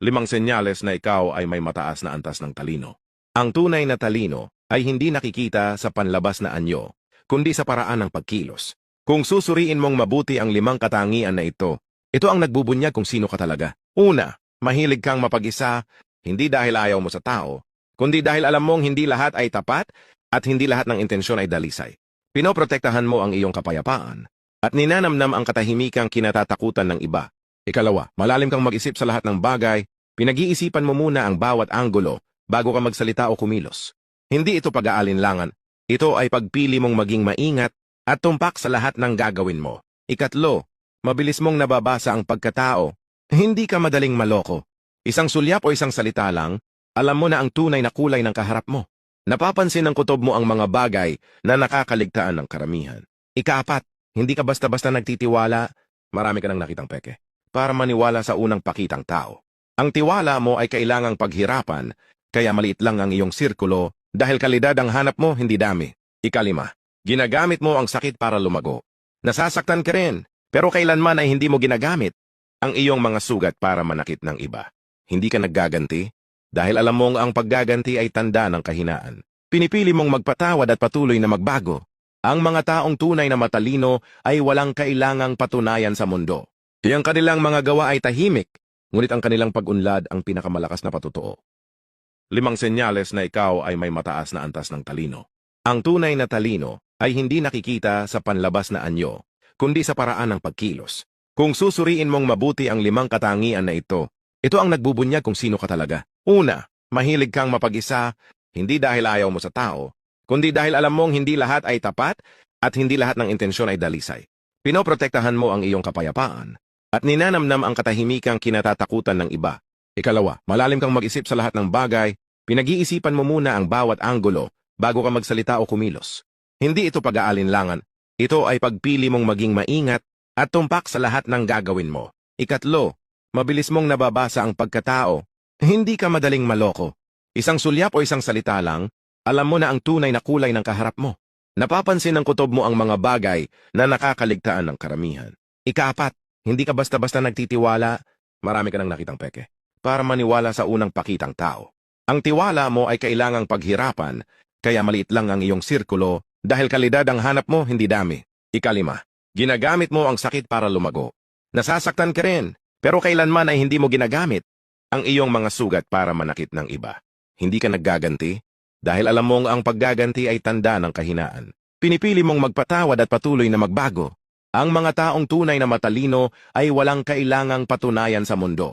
5 senyales na ikaw ay may mataas na antas ng talino. Ang tunay na talino ay hindi nakikita sa panlabas na anyo, kundi sa paraan ng pagkilos. Kung susuriin mong mabuti ang 5 katangian na ito ang nagbubunyag kung sino ka talaga. Una, mahilig kang mapag-isa, hindi dahil ayaw mo sa tao, kundi dahil alam mong hindi lahat ay tapat at hindi lahat ng intensyon ay dalisay. Pinoprotektahan mo ang iyong kapayapaan at ninanamnam ang katahimikang kinatatakutan ng iba. Ikalawa, malalim kang mag-isip sa lahat ng bagay, pinag-iisipan mo muna ang bawat anggulo bago ka magsalita o kumilos. Hindi ito pag-aalinlangan, ito ay pagpili mong maging maingat at tumpak sa lahat ng gagawin mo. Ikatlo, mabilis mong nababasa ang pagkatao, hindi ka madaling maloko. Isang sulyap o isang salita lang, alam mo na ang tunay na kulay ng kaharap mo. Napapansin ng kutob mo ang mga bagay na nakakaligtaan ng karamihan. Ika-4, hindi ka basta-basta nagtitiwala, marami ka nang nakitang peke, para maniwala sa unang pakitang tao. Ang tiwala mo ay kailangang paghirapan, kaya maliit lang ang iyong sirkulo dahil kalidad ang hanap mo, hindi dami. Ika-5, ginagamit mo ang sakit para lumago. Nasasaktan ka rin, pero kailanman ay hindi mo ginagamit ang iyong mga sugat para manakit ng iba. Hindi ka naggaganti dahil alam mong ang paggaganti ay tanda ng kahinaan. Pinipili mong magpatawad at patuloy na magbago. Ang mga taong tunay na matalino ay walang kailangang patunayan sa mundo. Ang kanilang mga gawa ay tahimik, ngunit ang kanilang pag-unlad ang pinakamalakas na patutuo. 5 senyales na ikaw ay may mataas na antas ng talino. Ang tunay na talino ay hindi nakikita sa panlabas na anyo, kundi sa paraan ng pagkilos. Kung susuriin mong mabuti ang 5 katangian na ito ang nagbubunyag kung sino ka talaga. Una, mahilig kang mapag-isa, hindi dahil ayaw mo sa tao, kundi dahil alam mong hindi lahat ay tapat at hindi lahat ng intensyon ay dalisay. Pinoprotektahan mo ang iyong kapayapaan at ninanamnam ang katahimikang kinatatakutan ng iba. Ikalawa, malalim kang mag-isip sa lahat ng bagay, pinag-iisipan mo muna ang bawat anggulo bago ka magsalita o kumilos. Hindi ito pag-aalinlangan, ito ay pagpili mong maging maingat at tumpak sa lahat ng gagawin mo. Ikatlo, mabilis mong nababasa ang pagkatao, hindi ka madaling maloko. Isang sulyap o isang salita lang, alam mo na ang tunay na kulay ng kaharap mo. Napapansin ng kutob mo ang mga bagay na nakakaligtaan ng karamihan. Ika-4, hindi ka basta-basta nagtitiwala, marami ka nang nakitang peke, para maniwala sa unang pakitang tao. Ang tiwala mo ay kailangang paghirapan, kaya maliit lang ang iyong sirkulo dahil kalidad ang hanap mo, hindi dami. Ika-5, ginagamit mo ang sakit para lumago. Nasasaktan ka rin, pero kailanman ay hindi mo ginagamit ang iyong mga sugat para manakit ng iba. Hindi ka naggaganti dahil alam mong ang paggaganti ay tanda ng kahinaan. Pinipili mong magpatawad at patuloy na magbago. Ang mga taong tunay na matalino ay walang kailangang patunayan sa mundo.